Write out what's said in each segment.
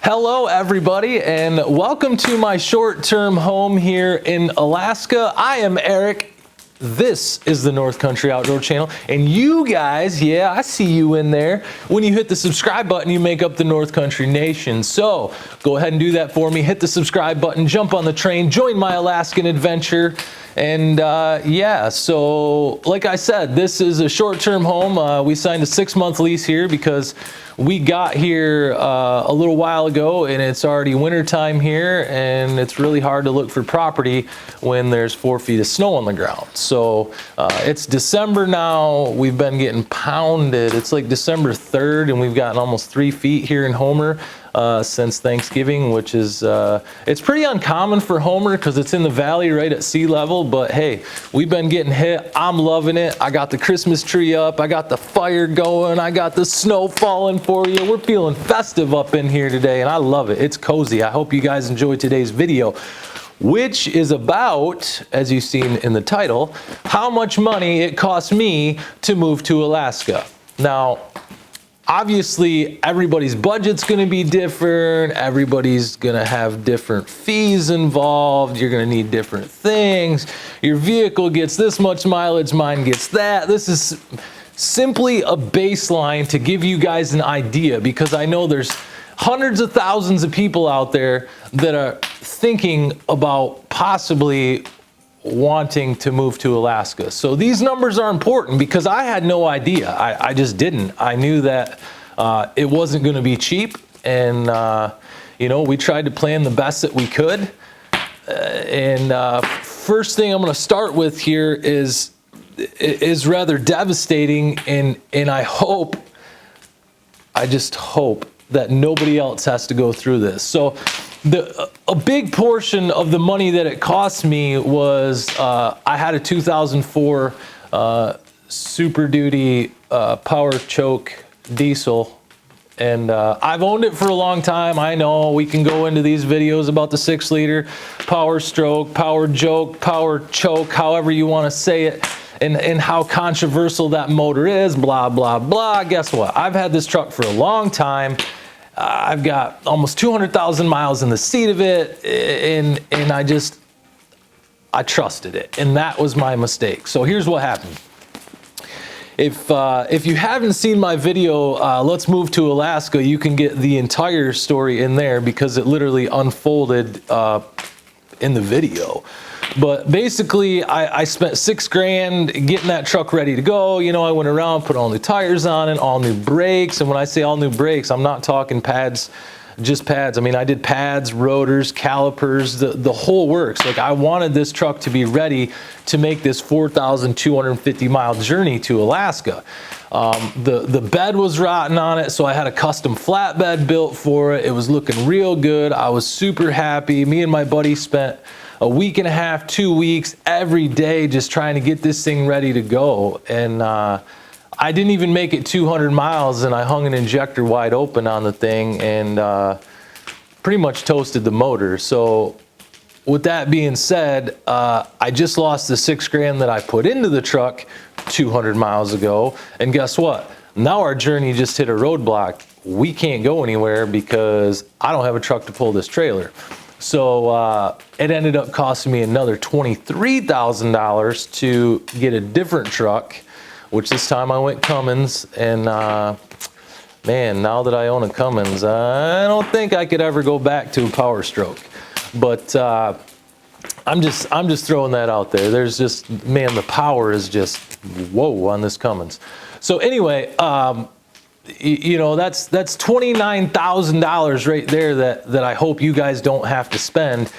Hello everybody and welcome to my short-term home here in Alaska. I am Eric. This is the North Country Outdoor Channel, and you guys, yeah, I see you in there. When you hit the subscribe button, you make up the North Country Nation. So go ahead and do that for me. Hit the subscribe button, jump on the train, join my Alaskan adventure. And yeah, so like I said, this is a short-term home. We signed a 6-month lease here because we got here a little while ago and it's already winter time here, and it's really hard to look for property when there's 4 feet of snow on the ground. So it's December now. We've been getting pounded. It's like December 3rd and we've gotten almost 3 feet here in Homer since Thanksgiving, which is it's pretty uncommon for Homer because it's in the valley right at sea level. But hey, we've been getting hit. I'm loving it. I got the Christmas tree up, I got the fire going, I got the snow falling for you. We're feeling festive up in here today and I love it. It's cozy. I hope you guys enjoyed today's video, which is about, as you've seen in the title, how much money it cost me to move to Alaska. Now, obviously, everybody's budget's going to be different. Everybody's going to have different fees involved. You're going to need different things. Your vehicle gets this much mileage, mine gets that. This is simply a baseline to give you guys an idea, because I know there's hundreds of thousands of people out there that are thinking about possibly wanting to move to Alaska. So these numbers are important because I had no idea. I just didn't. I knew that it wasn't going to be cheap, and you know, we tried to plan the best that we could. First thing I'm going to start with here is rather devastating, and I just hope that nobody else has to go through this. So a big portion of the money that it cost me was I had a 2004 Super Duty Power Choke diesel, and I've owned it for a long time. I know we can go into these videos about the 6-liter Power Stroke, Power Joke, Power Choke, however you want to say it, and how controversial that motor is, blah, blah, blah. Guess what? I've had this truck for a long time. I've got almost 200,000 miles in the seat of it, and I trusted it, and that was my mistake. So here's what happened. If you haven't seen my video, Let's Move to Alaska, you can get the entire story in there because it literally unfolded in the video. But basically, I spent $6,000 getting that truck ready to go. You know, I went around, put all new tires on it, all new brakes. And when I say all new brakes, I'm not talking pads, just pads. I mean, I did pads, rotors, calipers, the whole works. Like, I wanted this truck to be ready to make this 4,250 mile journey to Alaska. The bed was rotten on it, so I had a custom flatbed built for it. It was looking real good. I was super happy. Me and my buddy spent a week and a half, 2 weeks, every day just trying to get this thing ready to go. And I didn't even make it 200 miles, and I hung an injector wide open on the thing and pretty much toasted the motor. So with that being said, I just lost the $6,000 that I put into the truck 200 miles ago. And guess what? Now our journey just hit a roadblock. We can't go anywhere because I don't have a truck to pull this trailer. So it ended up costing me another $23,000 to get a different truck, which this time I went Cummins. And man, now that I own a Cummins, I don't think I could ever go back to a Power Stroke. But I'm just throwing that out there. There's just, man, the power is just whoa on this Cummins. So anyway, you know, that's $29,000 right there that I hope you guys don't have to spend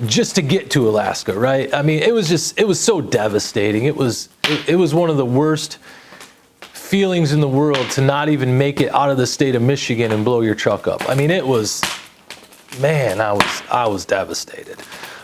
just to get to Alaska, right? I mean, it was so devastating. It was one of the worst feelings in the world to not even make it out of the state of Michigan and blow your truck up. I mean, it was, man, I was devastated.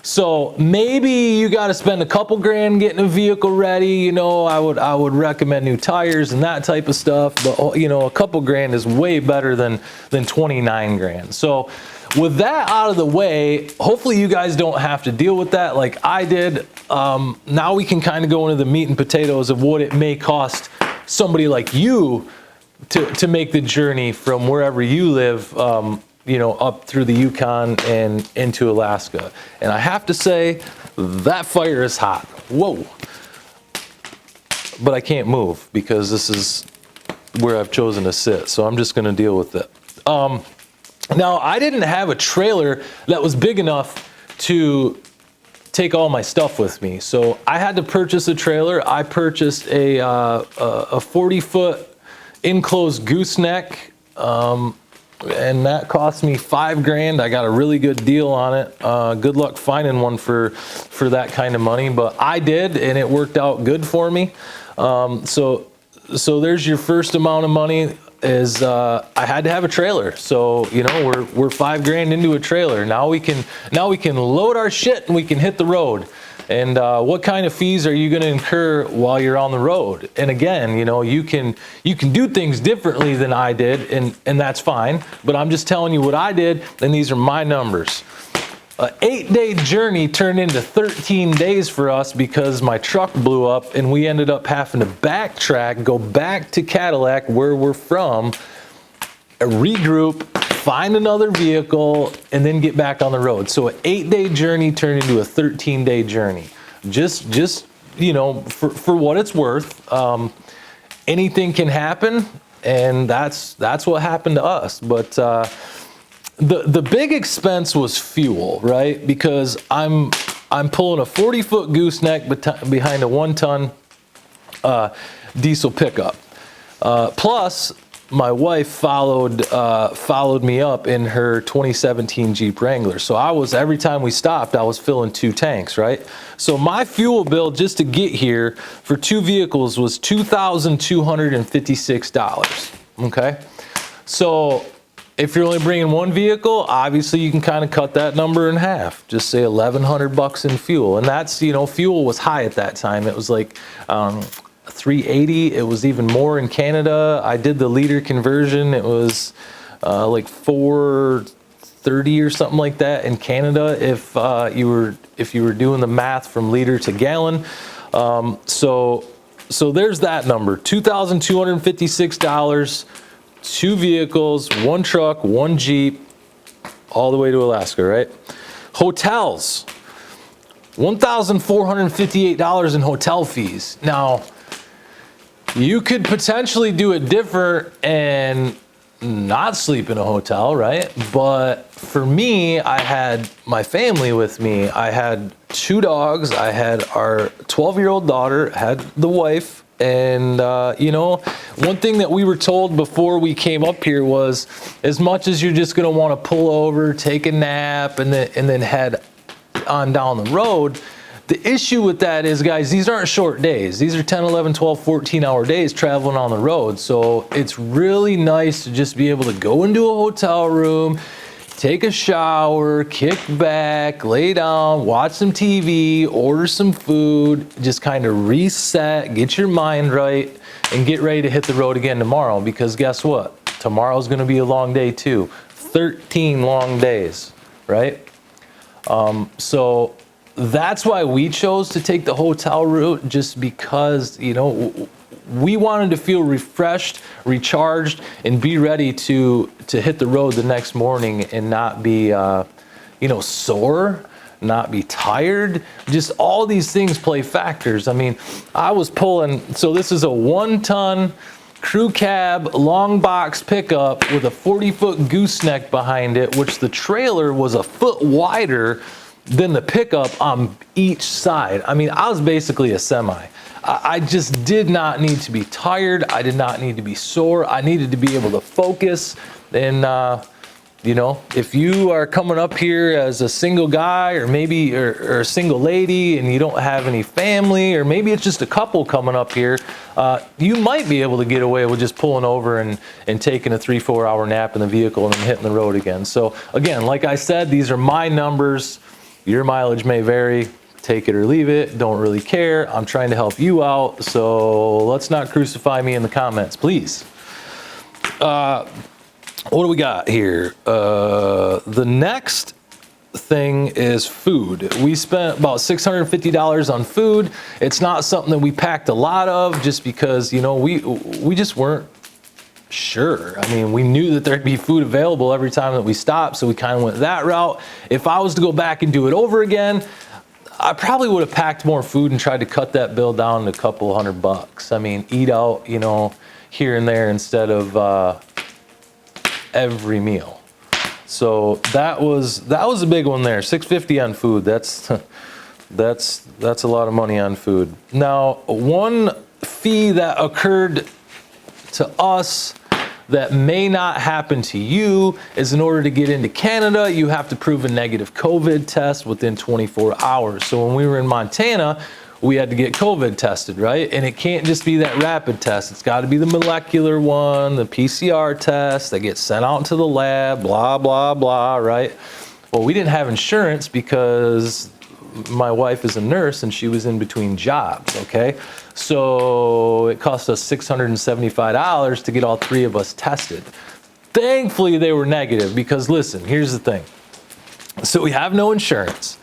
So maybe you got to spend a couple grand getting a vehicle ready. You know, I would recommend new tires and that type of stuff. But you know, a couple grand is way better than 29 grand. So with that out of the way, hopefully you guys don't have to deal with that like I did. Now we can kind of go into the meat and potatoes of what it may cost somebody like you to make the journey from wherever you live up through the Yukon and into Alaska. And I have to say, that fire is hot. Whoa. But I can't move because this is where I've chosen to sit. So I'm just going to deal with it. Now, I didn't have a trailer that was big enough to take all my stuff with me. So I had to purchase a trailer. I purchased a 40-foot enclosed gooseneck, and that cost me $5,000. I got a really good deal on it. Good luck finding one for that kind of money, but I did, and it worked out good for me. So there's your first amount of money. Is I had to have a trailer. So we're $5,000 into a trailer. Now we can load our shit and we can hit the road. And what kind of fees are you going to incur while you're on the road? And again, you can do things differently than I did, and that's fine. But I'm just telling you what I did, and these are my numbers. An 8-day journey turned into 13 days for us because my truck blew up and we ended up having to backtrack, go back to Cadillac where we're from, regroup, find another vehicle, and then get back on the road. So an 8-day journey turned into a 13-day journey. Just for what it's worth. Anything can happen, and that's what happened to us. But the big expense was fuel, right? Because I'm pulling a 40-foot gooseneck behind a 1-ton diesel pickup. Plus, my wife followed me up in her 2017 Jeep Wrangler. So every time we stopped, I was filling 2 tanks, right? So my fuel bill just to get here for 2 vehicles was $2,256. Okay, so if you're only bringing 1 vehicle, obviously you can kind of cut that number in half. Just say $1,100 in fuel, and that's fuel was high at that time. It was like $3.80. It was even more in Canada. I did the liter conversion. It was like $4.30 or something like that in Canada if you were doing the math from liter to gallon. So there's that number: $2,256. 2 vehicles, 1 truck, 1 Jeep, all the way to Alaska, right? Hotels, $1,458 in hotel fees. Now, you could potentially do it different and not sleep in a hotel, right? But for me, I had my family with me. I had 2 dogs. I had our 12-year-old daughter, had the wife. And, one thing that we were told before we came up here was, as much as you're just going to want to pull over, take a nap, and then head on down the road, the issue with that is, guys, these aren't short days. These are 10, 11, 12, 14-hour days traveling on the road. So it's really nice to just be able to go into a hotel room, take a shower, kick back, lay down, watch some TV, order some food, just kind of reset, get your mind right, and get ready to hit the road again tomorrow. Because guess what? Tomorrow's going to be a long day too. 13 long days, right? So that's why we chose to take the hotel route, just because, we wanted to feel refreshed, recharged, and be ready to hit the road the next morning and not be, sore, not be tired. Just all these things play factors. I mean, I was pulling, so this is a 1-ton crew cab long box pickup with a 40-foot gooseneck behind it, which the trailer was a foot wider than the pickup on each side. I mean, I was basically a semi. I just did not need to be tired. I did not need to be sore. I needed to be able to focus. And, if you are coming up here as a single guy or maybe or a single lady and you don't have any family, or maybe it's just a couple coming up here, you might be able to get away with just pulling over and taking a 3-4 hour nap in the vehicle and then hitting the road again. So again, like I said, these are my numbers. Your mileage may vary. Take it or leave it. Don't really care. I'm trying to help you out, so let's not crucify me in the comments, please. What do we got here? The next thing is food. We spent about $650 on food. It's not something that we packed a lot of, just because we just weren't Sure. I mean, we knew that there'd be food available every time that we stopped, so we kind of went that route. If I was to go back and do it over again, I probably would have packed more food and tried to cut that bill down to a couple $100. I mean, eat out, you know, here and there instead of every meal. So that was a big one there. $6.50 on food. That's a lot of money on food. Now, one fee that occurred to us that may not happen to you is, in order to get into Canada, you have to prove a negative COVID test within 24 hours. So when we were in Montana, we had to get COVID tested, right? And it can't just be that rapid test. It's got to be the molecular one, the PCR test that gets sent out to the lab, blah, blah, blah, right? Well, we didn't have insurance because my wife is a nurse and she was in between jobs, okay? So it cost us $675 to get all three of us tested. Thankfully, they were negative because, listen, here's the thing. So we have no insurance.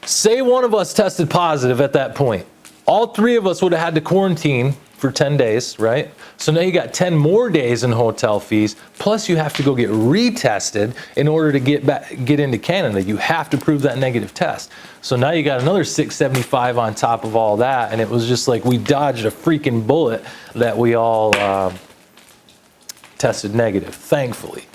Say one of us tested positive at that point. All three of us would have had to quarantine for 10 days, right? So now you got 10 more days in hotel fees, plus you have to go get retested in order to get into Canada. You have to prove that negative test. So now you got another $675 on top of all that, and it was just like we dodged a freaking bullet that we all tested negative, thankfully.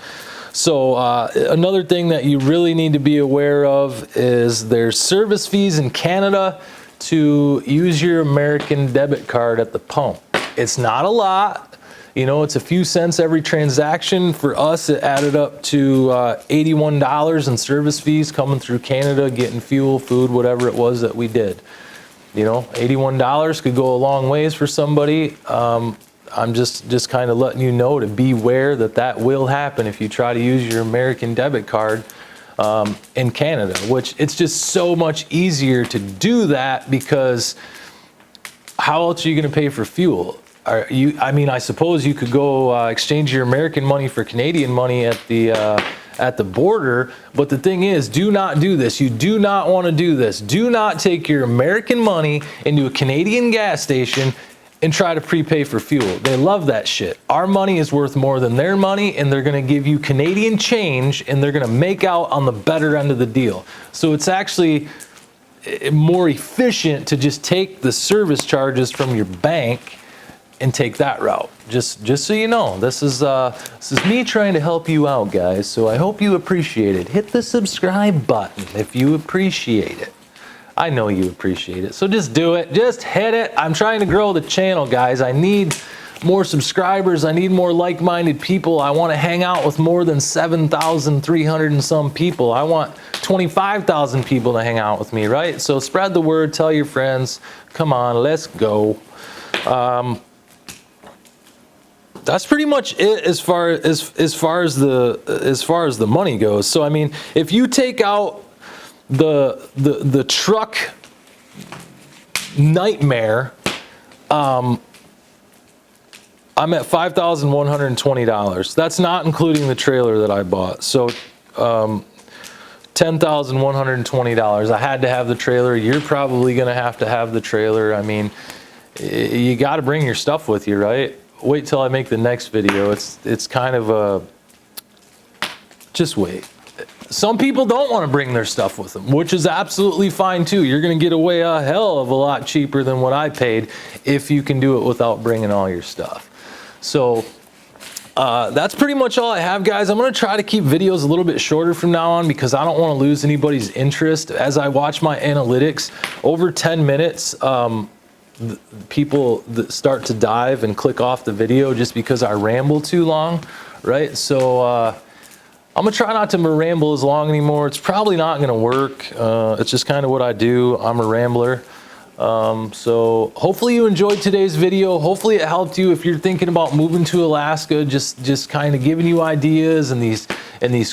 So another thing that you really need to be aware of is there's service fees in Canada to use your American debit card at the pump. It's not a lot, you know, it's a few cents every transaction. For us, it added up to $81 in service fees coming through Canada, getting fuel, food, whatever it was that we did. You know, $81 could go a long ways for somebody. I'm just kind of letting you know to beware that will happen if you try to use your American debit card in Canada, which it's just so much easier to do that because how else are you going to pay for fuel? I mean, I suppose you could go exchange your American money for Canadian money at the border, but the thing is, do not do this. You do not want to do this. Do not take your American money into a Canadian gas station and try to prepay for fuel. They love that shit. Our money is worth more than their money, and they're gonna give you Canadian change, and they're gonna make out on the better end of the deal. So it's actually more efficient to just take the service charges from your bank and take that route. Just so you know, this is me trying to help you out, guys. So I hope you appreciate it. Hit the subscribe button if you appreciate it. I know you appreciate it, so just do it. Just hit it. I'm trying to grow the channel, guys. I need more subscribers. I need more like-minded people. I want to hang out with more than 7,300 and some people. I want 25,000 people to hang out with me, right? So spread the word. Tell your friends. Come on, let's go. That's pretty much it as far as the money goes. So I mean, if you take out the truck nightmare, I'm at $5,120. That's not including the trailer that I bought. So $10,120. I had to have the trailer. You're probably gonna have to have the trailer. I mean, you got to bring your stuff with you, right? Wait till I make the next video. It's kind of a just wait. Some people don't want to bring their stuff with them, which is absolutely fine too. You're going to get away a hell of a lot cheaper than what I paid if you can do it without bringing all your stuff. So that's pretty much all I have, guys. I'm going to try to keep videos a little bit shorter from now on because I don't want to lose anybody's interest. As I watch my analytics, over 10 minutes, people that start to dive and click off the video just because I ramble too long, right? So I'm gonna try not to ramble as long anymore. It's probably not gonna work. It's just kind of what I do. I'm a rambler. So hopefully you enjoyed today's video. Hopefully it helped you if you're thinking about moving to Alaska, just kind of giving you ideas and these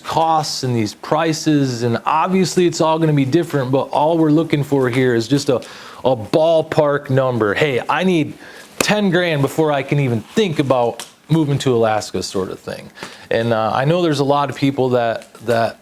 costs and these prices. And obviously it's all gonna be different, but all we're looking for here is just a ballpark number. Hey, I need 10 grand before I can even think about moving to Alaska, sort of thing. And I know there's a lot of people that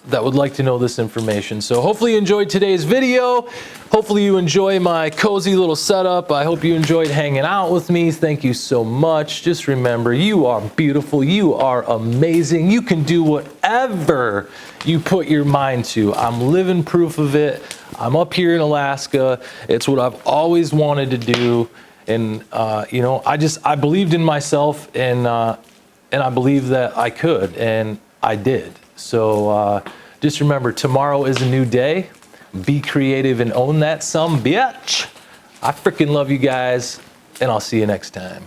that would like to know this information. So hopefully you enjoyed today's video. Hopefully you enjoy my cozy little setup. I hope you enjoyed hanging out with me. Thank you so much. Just remember, you are beautiful. You are amazing. You can do whatever you put your mind to. I'm living proof of it. I'm up here in Alaska. It's what I've always wanted to do. And, you know, I believed in myself, and I believed that I could, and I did. So just remember, tomorrow is a new day. Be creative and own that some bitch. I freaking love you guys, and I'll see you next time.